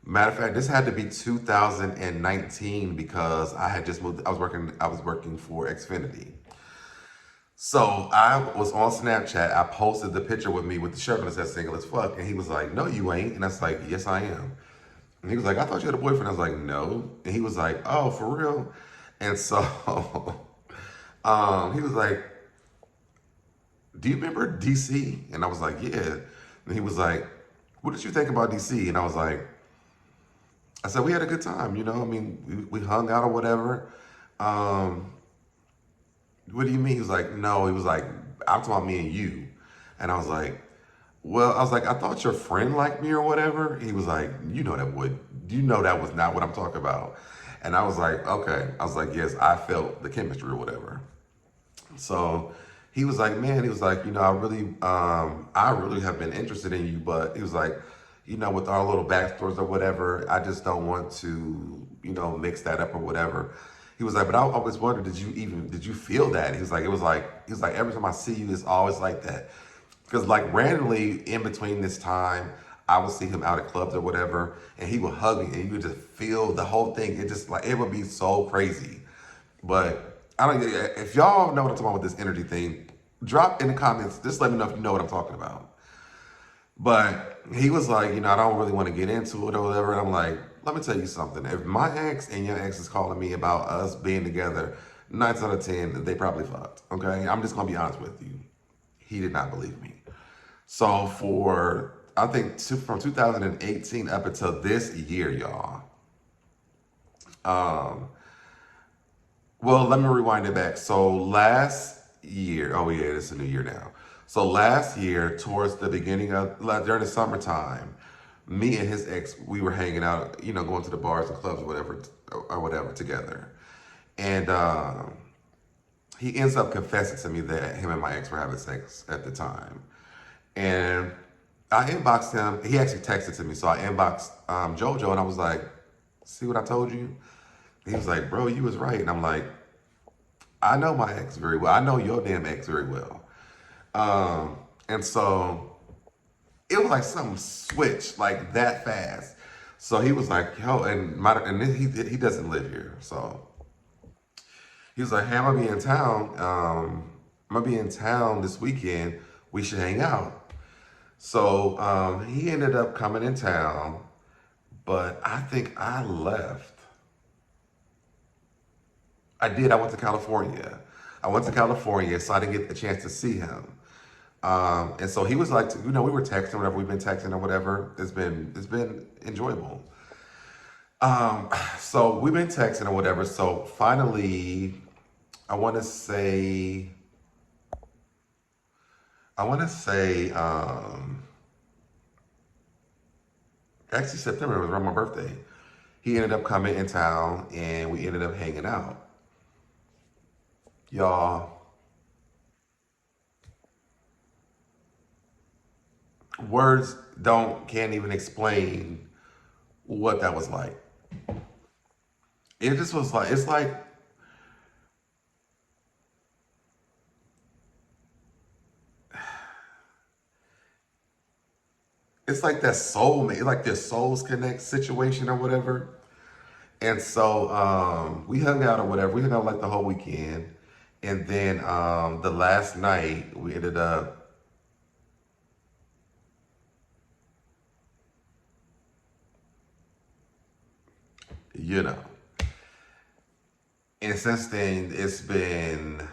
Matter of fact, this had to be 2019 because I had just moved. I was working for Xfinity. So I was on Snapchat. I posted the picture with me with the shirt on that said "single as fuck," and he was like, "No, you ain't." And I was like, "Yes, I am." And he was like, "I thought you had a boyfriend." I was like, "No." And he was like, "Oh, for real?" And so he was like, "Do you remember DC?" And I was like, "Yeah." And he was like, "What did you think about DC?" And I said, "We had a good time. I mean, we hung out or whatever." Um, what do you mean? He was like, "No." He was like, "I'm talking about me and you." And I was like, "Well," I was like, "I thought your friend liked me or whatever." He was like, "You know that was not what I'm talking about." And I was like, "Okay." I was like, "Yes, I felt the chemistry or whatever." So he was like, "Man," he was like, I really have been interested in you, but he was like, with our little backstories or whatever, I just don't want to, mix that up or whatever." He was like, "But I always wondered, did you feel that?" He was like, "Every time I see you, it's always like that." Because like randomly in between this time, I would see him out at clubs or whatever, and he would hug me, and you would just feel the whole thing. It just like it would be so crazy. But I don't. If y'all know what I'm talking about with this energy thing, drop in the comments. Just let me know if you know what I'm talking about. But he was like, I don't really want to get into it or whatever. And I'm like, let me tell you something. If my ex and your ex is calling me about us being together, 9 out of 10, they probably fucked. Okay, I'm just gonna be honest with you. He did not believe me. So for I think from 2018 up until this year, y'all. Um, well, let me rewind it back. So last year, oh yeah, it's a new year now. So last year, towards the beginning of during the summertime, me and his ex, we were hanging out, going to the bars and clubs, or whatever, together. And he ends up confessing to me that him and my ex were having sex at the time. And I inboxed him. He actually texted to me, so I inboxed JoJo, and I was like, "See what I told you?" He was like, "Bro, you was right." And I'm like, "I know my ex very well. I know your damn ex very well." And so it was like something switched like that fast. So he was like, "Yo," and he doesn't live here, so he was like, "Hey, I'm gonna be in town. I'm gonna be in town this weekend. We should hang out." So he ended up coming in town, but I think I left. I did. I went to California. I went to California, so I didn't get a chance to see him. And so he was like, we were texting, whatever. We've been texting or whatever. It's been enjoyable. So we've been texting or whatever. So finally, I want to say, I want to say, actually September was around my birthday. He ended up coming in town, and we ended up hanging out. Y'all, words can't even explain what that was like. It just was like it's like that soulmate, like their souls connect situation or whatever. And so we hung out or whatever. We hung out like the whole weekend, and then the last night we ended up, you know. And since then, it's been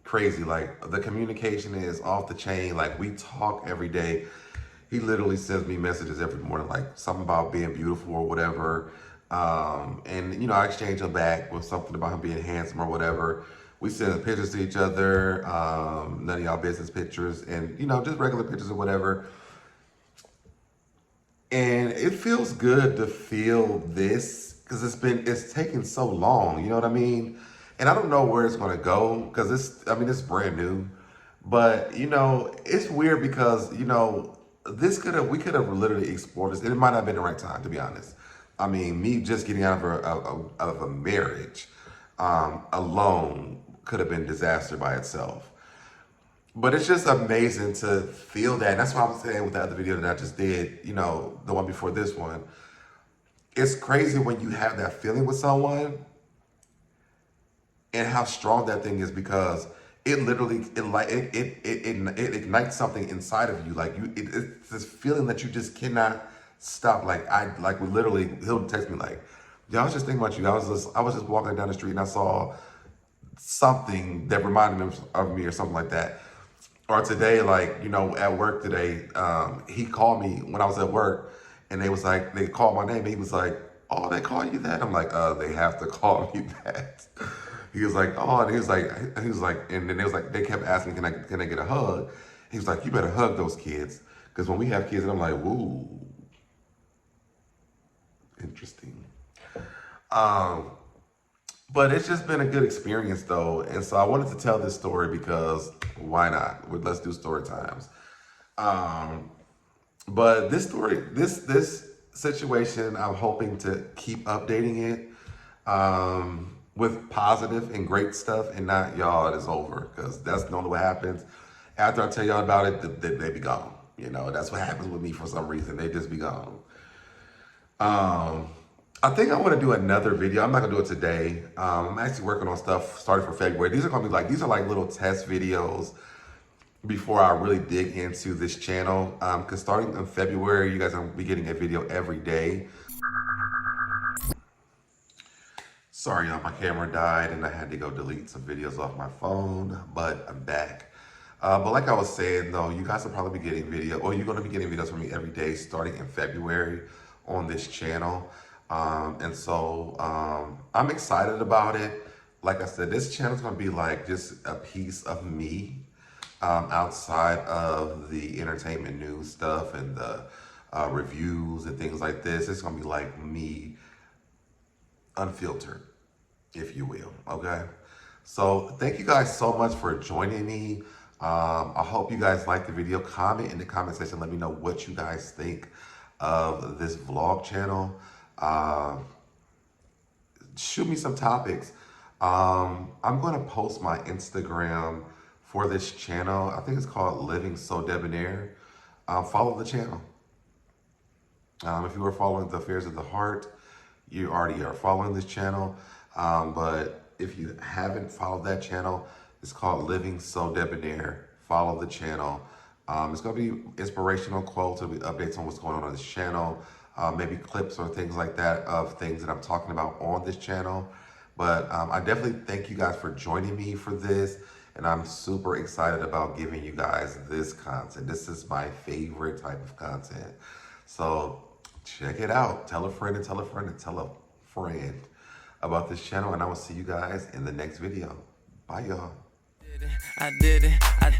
crazy. Like the communication is off the chain. Like we talk every day. He literally sends me messages every morning, like something about being beautiful or whatever. And I exchange them back with something about him being handsome or whatever. We send pictures to each other, none of y'all business pictures, and just regular pictures or whatever. And it feels good to feel this because it's taken so long. You know what I mean? And I don't know where it's gonna go because it's brand new. But it's weird because this we could have literally explored this, and it might not have been the right time to be honest. I mean, me just getting out of a marriage alone could have been disaster by itself. But it's just amazing to feel that. And that's what I was saying with the other video that I just did, you know, the one before this one. It's crazy when you have that feeling with someone and how strong that thing is, because it literally it ignites something inside of you. Like it's this feeling that you just cannot stop. Like literally, he'll text me like, "Yeah, I was just thinking about you. I was just walking down the street and I saw something that reminded him of me," or something like that. Or today, like, you know, at work today, he called me when I was at work, and they called my name, and he was like, "Oh, they call you that?" I'm like, they have to call me that." He was like, "Oh," and he was like, and then they kept asking, can I get a hug? He was like, "You better hug those kids, because when we have kids," and I'm like, "Woo, interesting." But it's just been a good experience though. And so I wanted to tell this story because why not? Let's do story times. But this story, this situation, I'm hoping to keep updating it with positive and great stuff, and not y'all, it's over, because that's normally what happens. After I tell y'all about it, they be gone. You know, that's what happens with me for some reason. They just be gone. I think I want to do another video. I'm not gonna do it today. I'm actually working on stuff starting for February. These are like little test videos before I really dig into this channel. Because starting in February, you guys are gonna be getting a video every day. Sorry, y'all, my camera died and I had to go delete some videos off my phone, but I'm back. But like I was saying though, you guys will probably be getting you're gonna be getting videos from me every day starting in February on this channel. And so I'm excited about it. Like I said, this channel is going to be like just a piece of me outside of the entertainment news stuff and the reviews and things like this. It's going to be like me unfiltered, if you will. Okay. So thank you guys so much for joining me. I hope you guys like the video. Comment in the comment section. Let me know what you guys think of this vlog channel. Shoot me some topics. I'm going to post my Instagram for this channel. I think it's called Living SoDebNair. Follow the channel. If you are following the affairs of the heart, you already are following this channel. But if you haven't followed that channel, it's called Living SoDebNair. Follow the channel. It's going to be inspirational quotes. It'll be updates on what's going on this channel. Maybe clips or things like that of things that I'm talking about on this channel. But I definitely thank you guys for joining me for this. And I'm super excited about giving you guys this content. This is my favorite type of content. So check it out. Tell a friend and tell a friend and tell a friend about this channel. And I will see you guys in the next video. Bye, y'all. I did it, I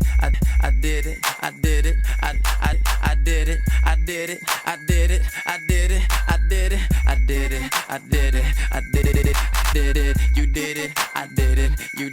did it, I did it, I did it, I did it, I did it, I did it, I did it, I did it, I did it, I did it, you did it, I did it, you